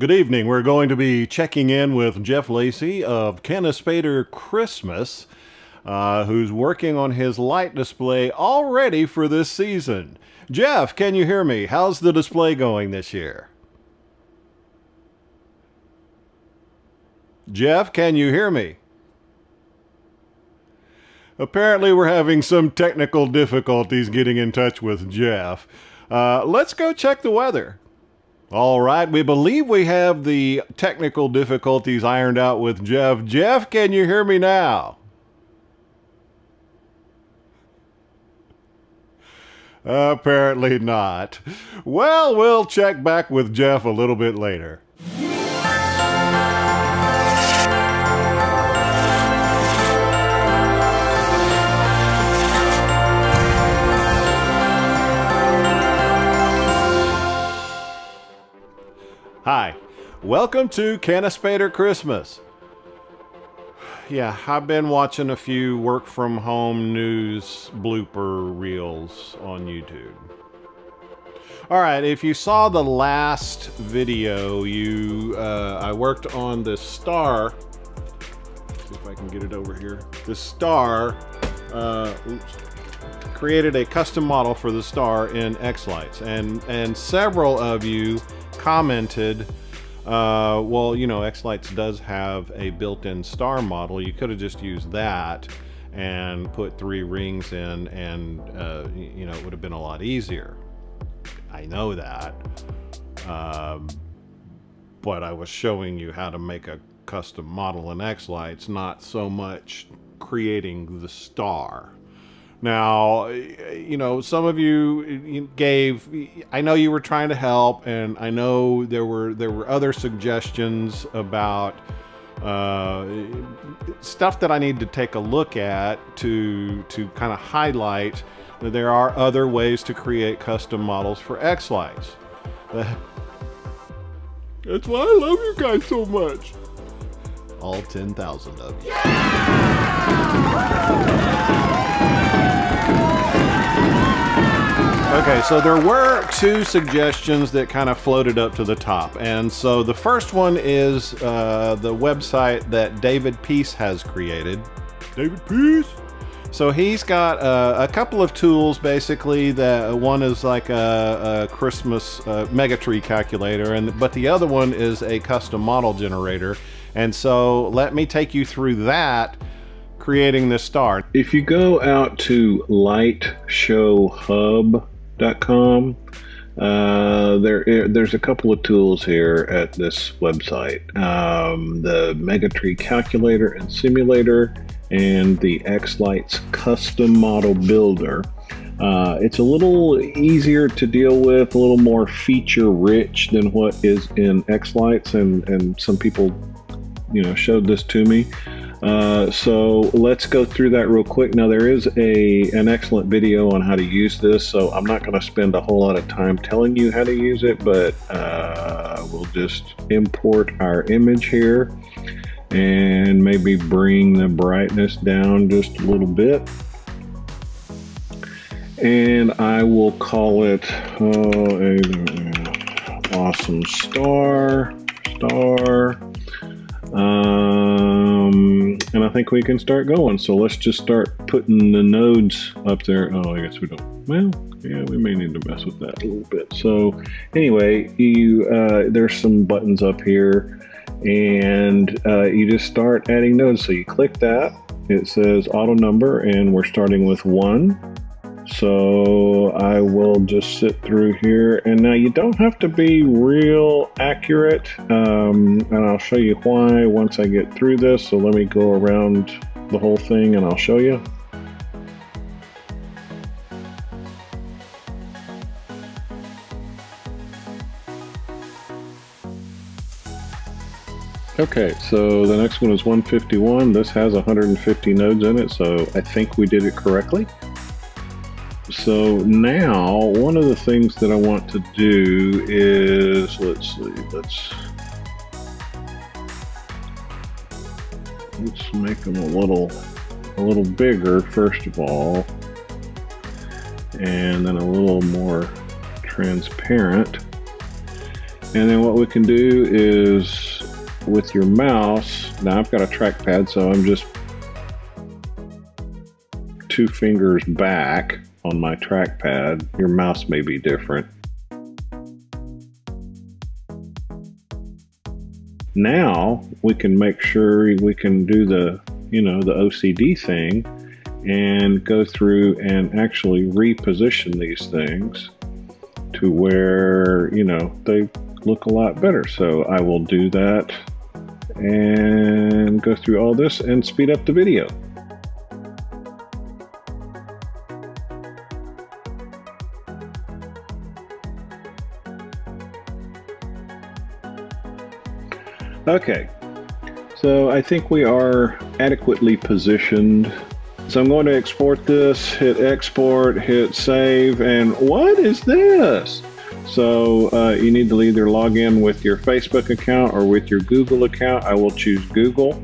Good evening. We're going to be checking in with Jeff Lacey of Canispater Christmas, who's working on his light display already for this season. Jeff, can you hear me? How's the display going this year? Jeff, can you hear me? Apparently we're having some technical difficulties getting in touch with Jeff. Let's go check the weather. All right, we believe we have the technical difficulties ironed out with Jeff. Jeff, can you hear me now? Apparently not. Well, we'll check back with Jeff a little bit later. Hi, welcome to Canispater Christmas. Yeah, I've been watching a few work from home news blooper reels on YouTube. All right, if you saw the last video, I worked on this star. See if I can get it over here. This star, created a custom model for the star in xLights, and several of you commented, well, you know, xLights does have a built-in star model. You could have just used that and put 3 rings in, and you know, it would have been a lot easier. I know that, but I was showing you how to make a custom model in xLights, not so much creating the star. Now, you know, some of you gave, I know you were trying to help, and I know there were other suggestions about stuff that I need to take a look at to kind of highlight that there are other ways to create custom models for xLights. That's why I love you guys so much. All 10,000 of you. Okay, so there were 2 suggestions that kind of floated up to the top. And so the first one is the website that David Peace has created. David Peace? So he's got a couple of tools, basically. That one is like a Christmas mega tree calculator, but the other one is a custom model generator. And so let me take you through that, creating this star. If you go out to lightshowhub.com, there's a couple of tools here at this website. The Megatree Calculator and Simulator, and the xLights Custom Model Builder. It's a little easier to deal with, a little more feature rich than what is in xLights, and some people, you know, showed this to me. So let's go through that real quick. Now, there is an excellent video on how to use this, so I'm not going to spend a whole lot of time telling you how to use it, but we'll just import our image here and maybe bring the brightness down just a little bit. And I will call it awesome star. And I think we can start going. So let's just start putting the nodes up there. Oh, I guess we don't. Well, yeah, we may need to mess with that a little bit. So anyway, there's some buttons up here, and you just start adding nodes. So you click that. It says auto number, and we're starting with 1. So I will just sit through here, and now you don't have to be real accurate, and I'll show you why once I get through this. So let me go around the whole thing and I'll show you. Okay, so the next one is 151. This has 150 nodes in it, so I think we did it correctly. So now, one of the things that I want to do is, let's see, let's make them a little bigger first of all, and then a little more transparent. And then what we can do is with your mouse, now I've got a trackpad, so I'm just 2 fingers back on my trackpad. Your mouse may be different. Now we can make sure we can do the, the OCD thing and go through and actually reposition these things to where, they look a lot better. So I will do that and go through all this and speed up the video. Okay, so I think we are adequately positioned. So I'm going to export this, hit export, hit save, and what is this? So you need to either log in with your Facebook account or with your Google account. I will choose Google.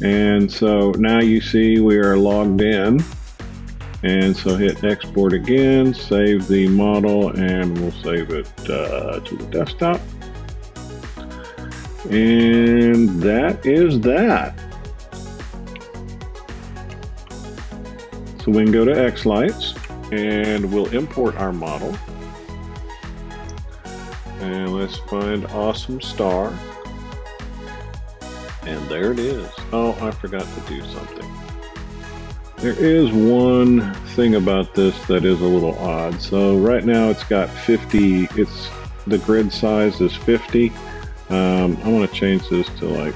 And so now you see we are logged in. And so hit export again, save the model, and we'll save it to the desktop. And that is that. So we can go to xLights and we'll import our model. And let's find Awesome Star. And there it is. Oh, I forgot to do something. There is one thing about this that is a little odd. So right now it's got 50, the grid size is 50. I want to change this to like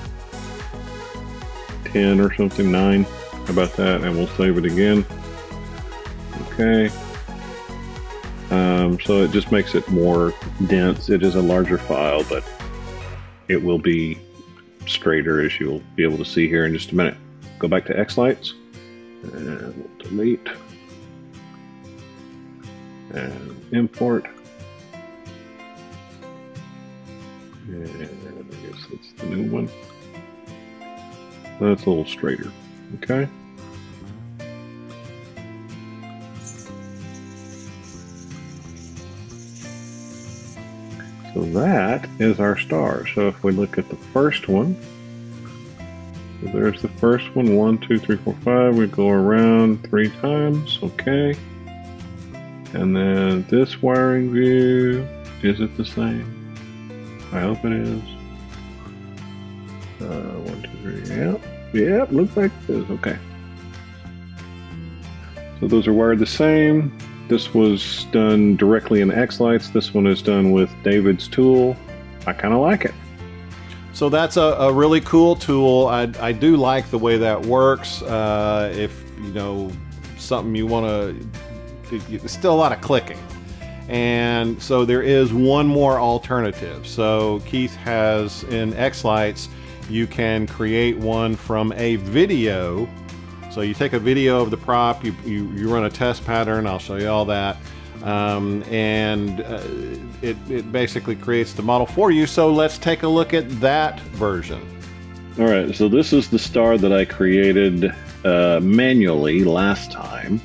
10 or something, 9. How about that? And we'll save it again. Okay. So it just makes it more dense. It is a larger file, but it will be straighter, as you'll be able to see here in just a minute. Go back to xLights. And we'll delete and import. And I guess that's the new one. That's a little straighter. Okay. So that is our star. So if we look at the first one, so there's the first one, 1, 2, 3, 4, 5. We go around 3 times, okay. And then this wiring view, is it the same? I hope it is. 1, 2, 3, yep, looks like it is, okay. So those are wired the same. This was done directly in xLights. This one is done with David's tool. I kind of like it. So that's a really cool tool. I do like the way that works. If something you want to, there's still a lot of clicking. And so there is one more alternative. So Keith has in xLights, you can create one from a video. So you take a video of the prop, you run a test pattern, I'll show you all that. It basically creates the model for you. So let's take a look at that version. All right, so this is the star that I created manually last time.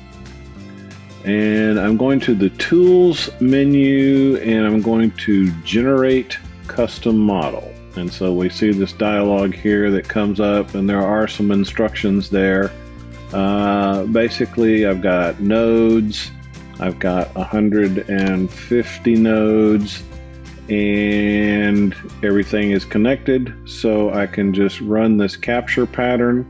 And I'm going to the Tools menu and I'm going to Generate Custom Model. And so we see this dialog here that comes up, and there are some instructions there. Basically, I've got nodes. I've got 150 nodes and everything is connected, so I can just run this capture pattern,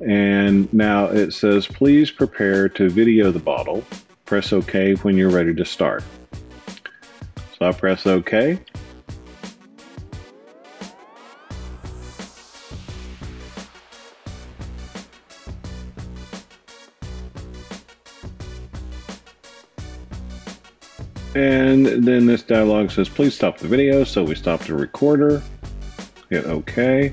and now it says please prepare to video the bottle. Press OK when you're ready to start. So I press OK. And then this dialog says, please stop the video. So we stop the recorder, hit OK.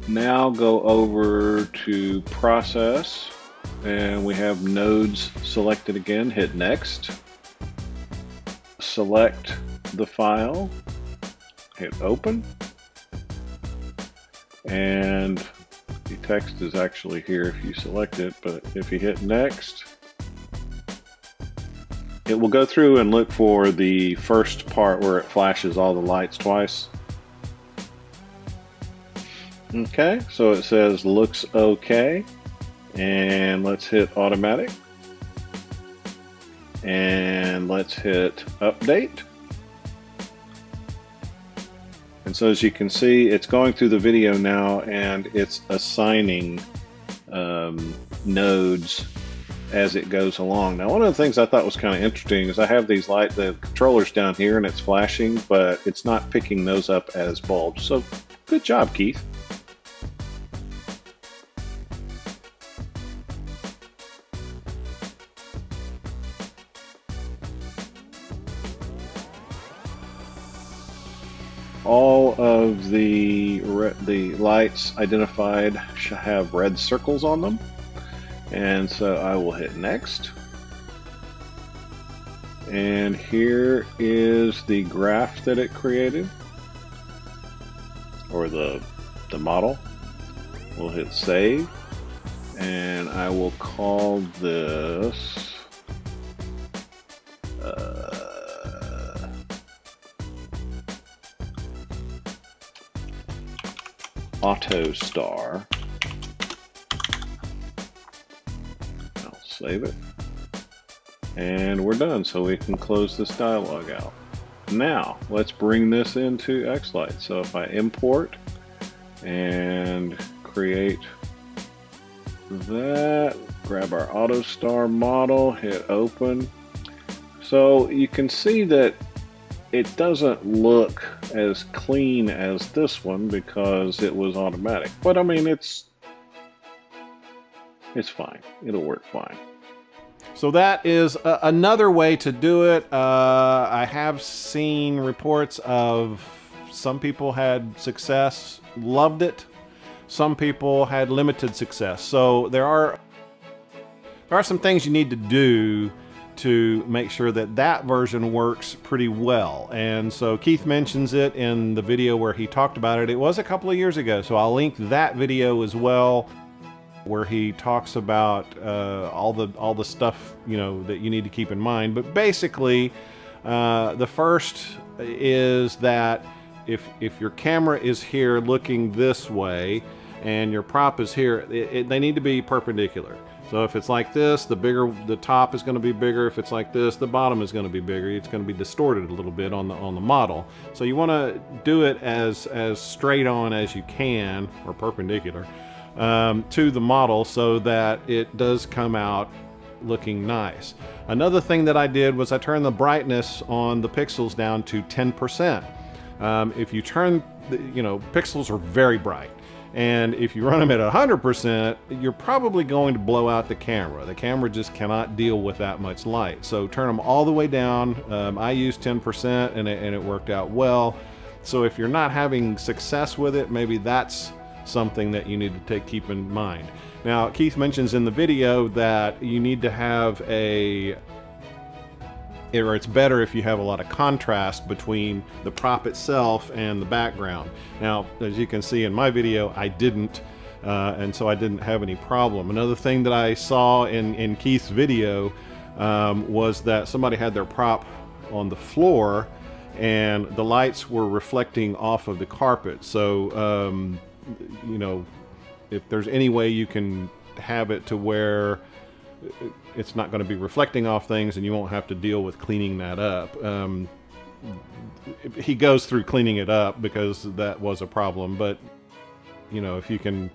Now go over to process, and we have nodes selected again. Hit next. Select the file, hit open. And The text is actually here if you select it, but if you hit next, it will go through and look for the first part where it flashes all the lights twice. Okay, so it says looks okay, and let's hit automatic, and let's hit update. And so as you can see, it's going through the video now, and it's assigning nodes as it goes along. Now, one of the things I thought was kind of interesting is I have these the controllers down here, and it's flashing, but it's not picking those up as bulbs. So good job, Keith. All of the lights identified should have red circles on them, and so I will hit next. And here is the graph that it created, or the model. We'll hit save, and I will call this Auto Star. I'll save it. And we're done, so we can close this dialog out. Now, let's bring this into xLights. So if I import and create that, grab our Auto Star model, hit open. So you can see that it doesn't look as clean as this one because it was automatic. But I mean, it's fine. It'll work fine. So that is another way to do it. I have seen reports of some people had success, loved it. Some people had limited success. So there are some things you need to do to make sure that that version works pretty well. And so Keith mentions it in the video where he talked about it. It was a couple of years ago, so I'll link that video as well, where he talks about all the stuff, you know, that you need to keep in mind. But basically, the first is that if your camera is here looking this way and your prop is here, they need to be perpendicular. So if it's like this, the top is going to be bigger. If it's like this, the bottom is going to be bigger. It's going to be distorted a little bit on the model. So you want to do it as straight on as you can, or perpendicular, to the model, so that it does come out looking nice. Another thing that I did was I turned the brightness on the pixels down to 10%. If you turn, pixels are very bright. And if you run them at 100%, you're probably going to blow out the camera. The camera just cannot deal with that much light. So turn them all the way down. I used 10% and it worked out well. So if you're not having success with it, maybe that's something that you need to keep in mind. Now, Keith mentions in the video that you need to have or it's better if you have a lot of contrast between the prop itself and the background. Now, as you can see in my video, I didn't, and so I didn't have any problem. Another thing that I saw in Keith's video was that somebody had their prop on the floor and the lights were reflecting off of the carpet. So, if there's any way you can have it to where it's not going to be reflecting off things and you won't have to deal with cleaning that up. He goes through cleaning it up because that was a problem, but if you can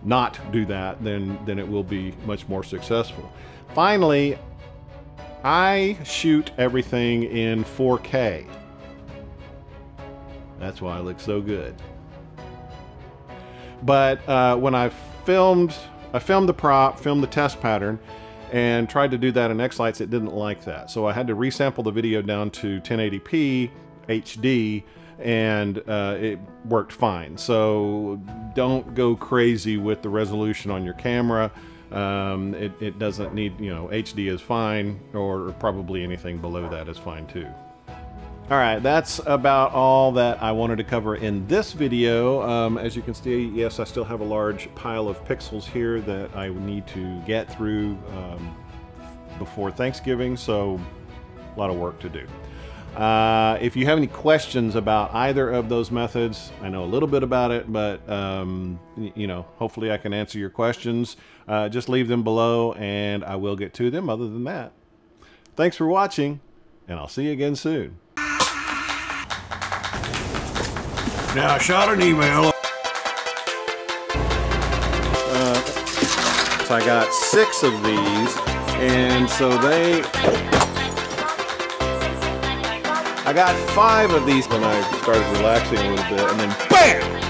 not do that, then it will be much more successful. Finally, I shoot everything in 4K. That's why it looks so good. But when I filmed the prop, filmed the test pattern, and tried to do that in xLights, it didn't like that. So I had to resample the video down to 1080p HD, and it worked fine. So don't go crazy with the resolution on your camera. It doesn't need, HD is fine, or probably anything below that is fine too. All right, that's about all that I wanted to cover in this video. As you can see, yes, I still have a large pile of pixels here that I need to get through before Thanksgiving, so a lot of work to do. If you have any questions about either of those methods, I know a little bit about it, but you know, hopefully I can answer your questions. Just leave them below and I will get to them. Other than that, thanks for watching, and I'll see you again soon. Now, I shot an email. So I got 6 of these, and so I got 5 of these when I started relaxing a little bit, and then BAM!